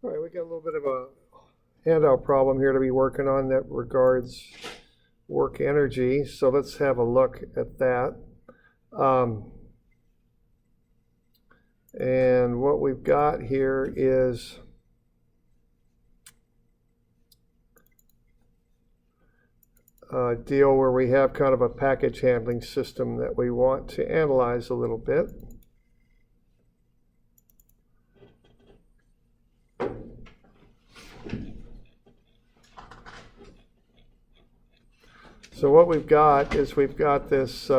All right, we got a little bit of a handout problem here to be working on that regards work energy. So let's have a look at that. And what we've got here is a deal where we have kind of a package handling system that we want to analyze a little bit. So what we've got is we've got this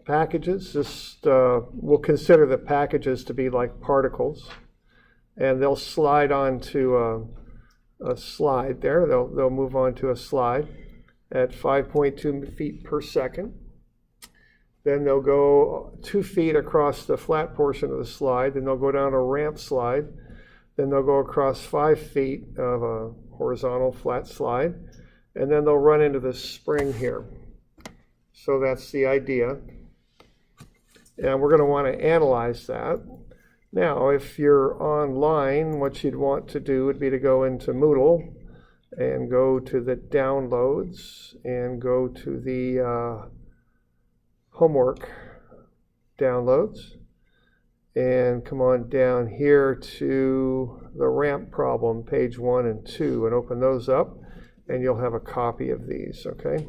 packages. We'll consider the packages to be like particles, and they'll slide onto a slide there. They'll move onto a slide at 5.2 feet per second. Then they'll go 2 feet across the flat portion of the slide. Then they'll go down a ramp slide. Then they'll go across 5 feet of a horizontal flat slide. And then they'll run into this spring here. So that's the idea. And we're going to want to analyze that. Now, if you're online, what you'd want to do would be to go into Moodle and go to the downloads and go to the homework downloads and come on down here to the ramp problem, page 1 and 2, and open those up. And you'll have a copy of these, okay?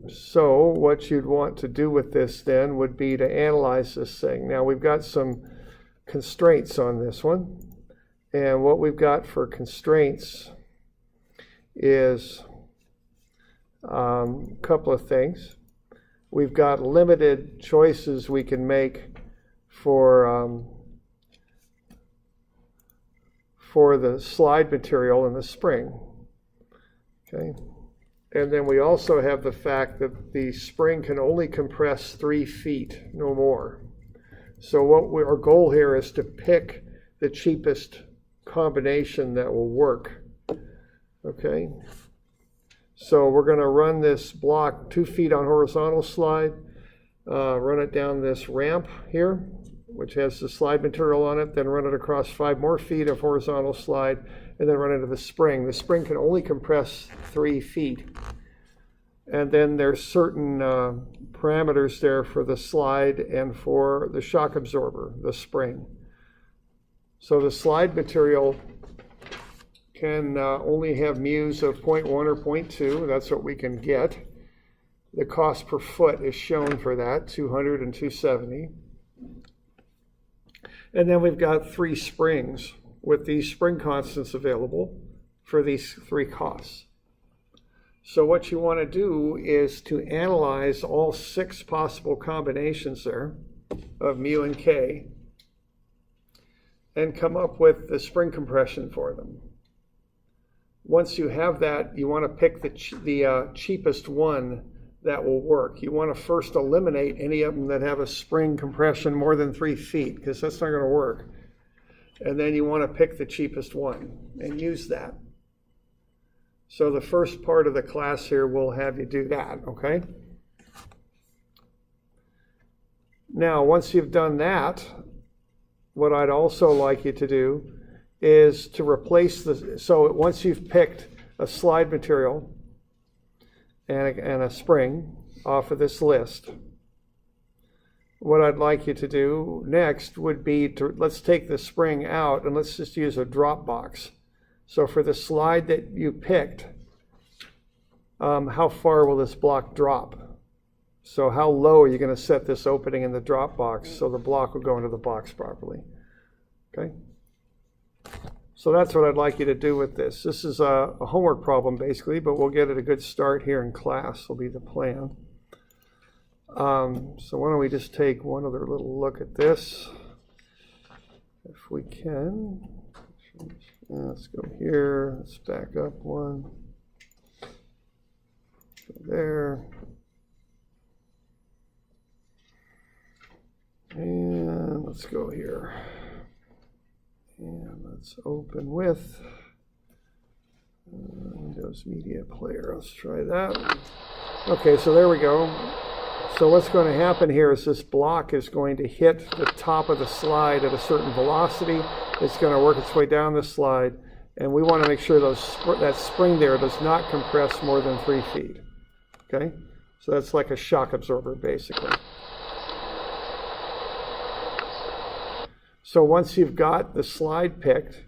So what you'd want to do with this then would be to analyze this thing. Now we've got some constraints on this one. And what we've got for constraints is a couple of things. We've got limited choices we can make for the slide material in the spring, okay? And then we also have the fact that the spring can only compress 3 feet, no more. So our goal here is to pick the cheapest combination that will work, okay? So we're going to run this block 2 feet on horizontal slide, run it down this ramp here, which has the slide material on it, then run it across 5 more feet of horizontal slide, and then run into the spring. The spring can only compress 3 feet. And then there's certain parameters there for the slide and for the shock absorber, the spring. So the slide material can only have mu's of 0.1 or 0.2. That's what we can get. The cost per foot is shown for that, 200 and 270. And then we've got 3 springs with these spring constants available for these 3 costs. So what you want to do is to analyze all 6 possible combinations there of mu and k and come up with the spring compression for them. Once you have that, you want to pick the cheapest one that will work. You want to first eliminate any of them that have a spring compression more than 3 feet, because that's not going to work. And then you want to pick the cheapest one and use that. So the first part of the class here will have you do that, okay? Now, once you've done that, what I'd also like you to do is to replace so once you've picked a slide material and a spring off of this list, what I'd like you to do next would be to, let's take the spring out and let's just use a drop box. So for the slide that you picked, how far will this block drop? So how low are you going to set this opening in the drop box so the block will go into the box properly? Okay? So that's what I'd like you to do with this. This is a homework problem basically, but we'll get it a good start here in class will be the plan. So why don't we just take one other little look at this, if we can. Let's go here, let's back up one. Go there. And let's go here. And let's open with Windows Media Player. Let's try that. Okay, so there we go. So what's going to happen here is this block is going to hit the top of the slide at a certain velocity. It's going to work its way down the slide, and we want to make sure that spring there does not compress more than 3 feet. Okay? So that's like a shock absorber, basically. So once you've got the slide picked,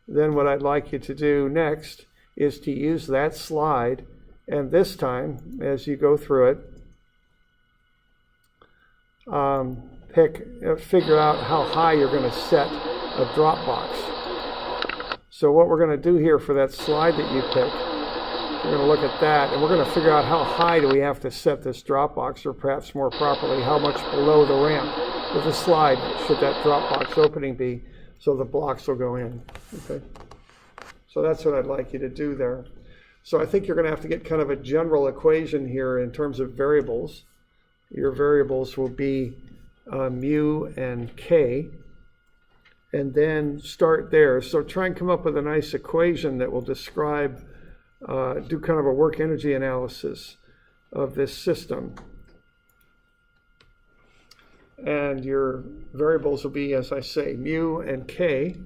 then what I'd like you to do next is to use that slide, and this time, as you go through it, figure out how high you're going to set a drop box. So what we're going to do here for that slide that you pick, we're going to look at that, and we're going to figure out how high do we have to set this drop box, or perhaps more properly, how much below the ramp of the slide should that drop box opening be, so the blocks will go in. Okay. So that's what I'd like you to do there. So I think you're going to have to get kind of a general equation here in terms of variables. Your variables will be mu and k, and then start there. So try and come up with a nice equation that will describe, do kind of a work energy analysis of this system. And your variables will be, as I say, mu and k.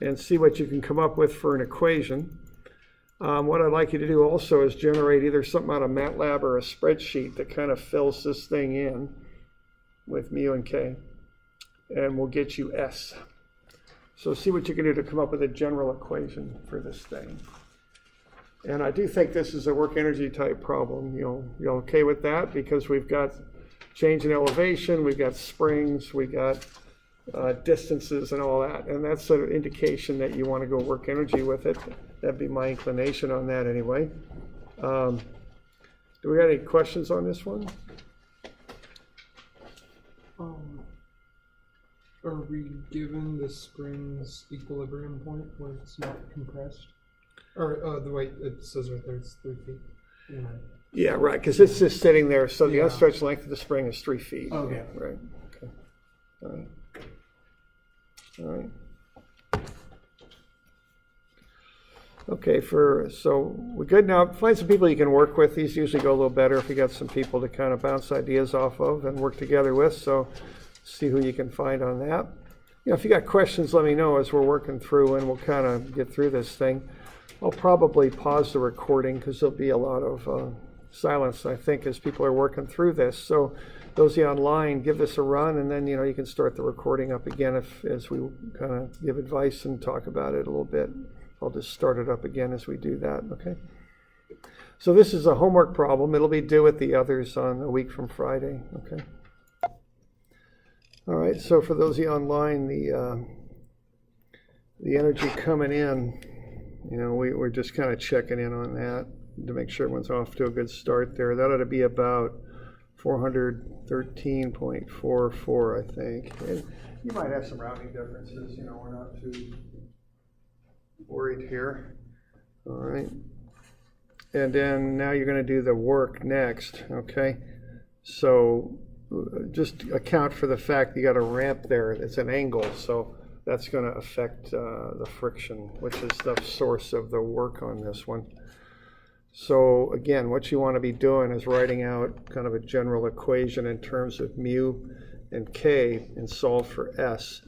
And see what you can come up with for an equation. What I'd like you to do also is generate either something out of MATLAB or a spreadsheet that kind of fills this thing in with mu and k, and we'll get you S. So see what you can do to come up with a general equation for this thing. And I do think this is a work energy type problem. You're okay with that, because we've got change in elevation, we've got springs, we've got distances and all that, and that's an indication that you want to go work energy with it. That'd be my inclination on that anyway. Do we got any questions on this one? Are we given the spring's equilibrium point where it's not compressed? Or the way it says right there, it's 3 feet. Yeah, yeah, right, because it's just sitting there, so the Yeah. unstretched length of the spring is 3 feet. Okay. Right. Okay. All right. All right. Okay, so we're good now. Find some people you can work with. These usually go a little better if you got some people to kind of bounce ideas off of and work together with. So see who you can find on that. If you got questions, let me know as we're working through, and we'll kind of get through this thing. I'll probably pause the recording because there'll be a lot of silence, I think, as people are working through this. So those of you online, give this a run, and then you can start the recording up again as we kind of give advice and talk about it a little bit. I'll just start it up again as we do that, okay? So this is a homework problem. It'll be due with the others on a week from Friday, okay? All right, so for those of you online, the energy coming in, we're just kind of checking in on that to make sure everyone's off to a good start there. That ought to be about 413.44, I think. And you might have some rounding differences, we're not too worried here. All right. And then now you're going to do the work next, okay? So just account for the fact you got a ramp there. It's an angle, so that's going to affect the friction, which is the source of the work on this one. So again, what you want to be doing is writing out kind of a general equation in terms of mu and k and solve for S.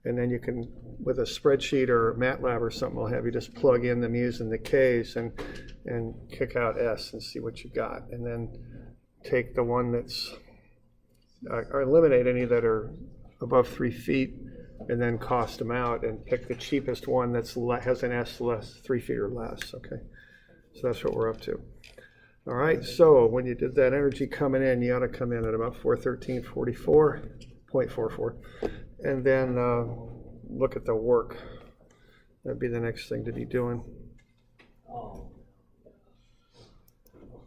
And then you can, with a spreadsheet or MATLAB or something, I'll have you just plug in the mu's and the k's and kick out S and see what you got. And then take the one that's, or eliminate any that are above 3 feet, and then cost them out and pick the cheapest one that's has an S less 3 feet or less, okay? So that's what we're up to. All right, so when you did that energy coming in, you ought to come in at about 413.44, and then look at the work. That'd be the next thing to be doing.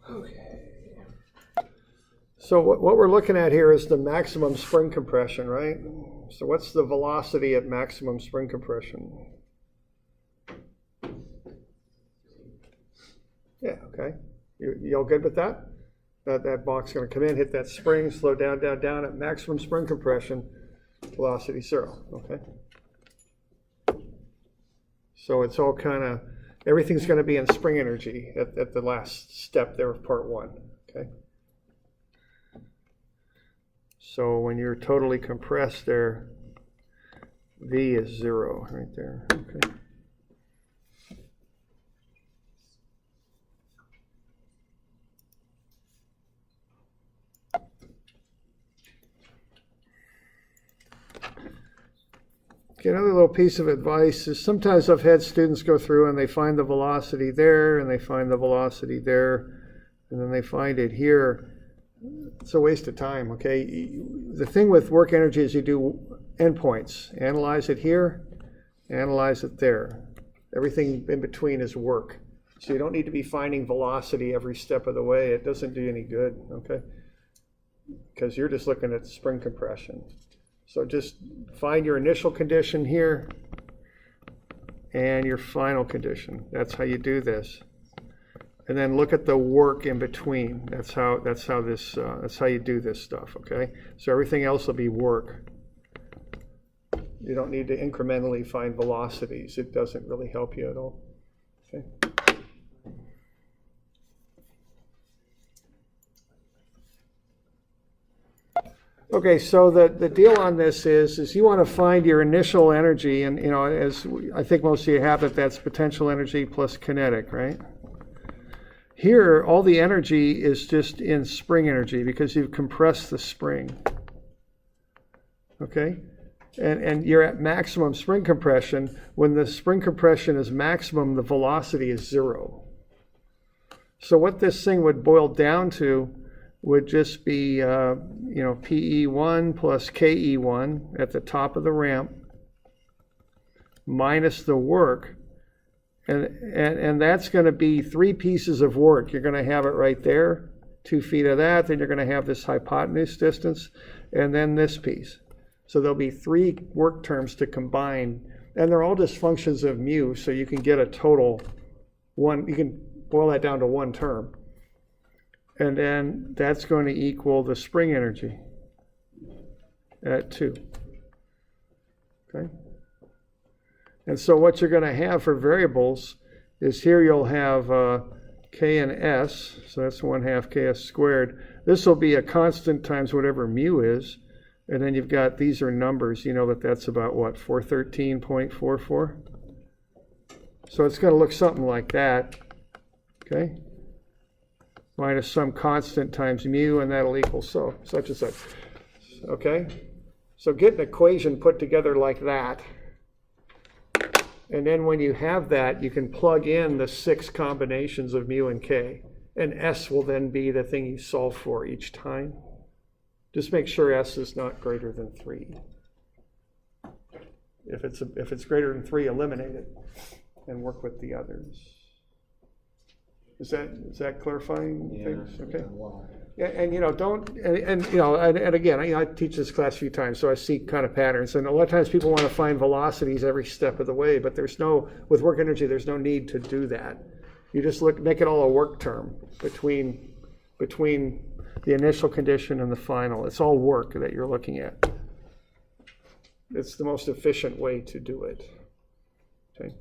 Okay. So what we're looking at here is the maximum spring compression, right? So what's the velocity at maximum spring compression? Yeah, okay. You all good with that? That box is going to come in, hit that spring, slow down, down, down at maximum spring compression, velocity 0, okay? So it's all kind of Everything's going to be in spring energy at the last step there of part 1. Okay. So when you're totally compressed there, V is 0 right there. Okay. Okay, another little piece of advice is sometimes I've had students go through and they find the velocity there and they find the velocity there and then they find it here. It's a waste of time, okay? The thing with work energy is you do endpoints. Analyze it here, analyze it there. Everything in between is work. So you don't need to be finding velocity every step of the way. It doesn't do any good, okay? Because you're just looking at spring compression. So just find your initial condition here and your final condition. That's how you do this. And then look at the work in between. That's how you do this stuff, okay? So everything else will be work. You don't need to incrementally find velocities. It doesn't really help you at all. Okay. Okay, so the deal on this is you want to find your initial energy, and as I think most of you have it, that's potential energy plus kinetic, right? Here, all the energy is just in spring energy because you've compressed the spring. Okay? And you're at maximum spring compression. When the spring compression is maximum, the velocity is 0. So what this thing would boil down to would just be, PE1 plus KE1 at the top of the ramp minus the work. And that's going to be 3 pieces of work. You're going to have it right there, 2 feet of that, then you're going to have this hypotenuse distance, and then this piece. So there'll be 3 work terms to combine, and they're all just functions of mu, so you can get a total one, you can boil that down to 1 term. And then that's going to equal the spring energy at 2. Okay? And so what you're going to have for variables is here you'll have K and S, so that's 1/2 KS squared. This will be a constant times whatever mu is, and then you've got, these are numbers, you know that's about what, 413.44? So it's going to look something like that, okay? Minus some constant times mu, and that'll equal such and such, okay? So get an equation put together like that. And then when you have that, you can plug in the 6 combinations of mu and k. And S will then be the thing you solve for each time. Just make sure S is not greater than 3. If it's greater than 3, eliminate it and work with the others. Is that clarifying things? Okay. Yeah, and again, I teach this class a few times, so I see kind of patterns. And a lot of times people want to find velocities every step of the way, but with work energy, there's no need to do that. You just make it all a work term between the initial condition and the final. It's all work that you're looking at. It's the most efficient way to do it. Okay.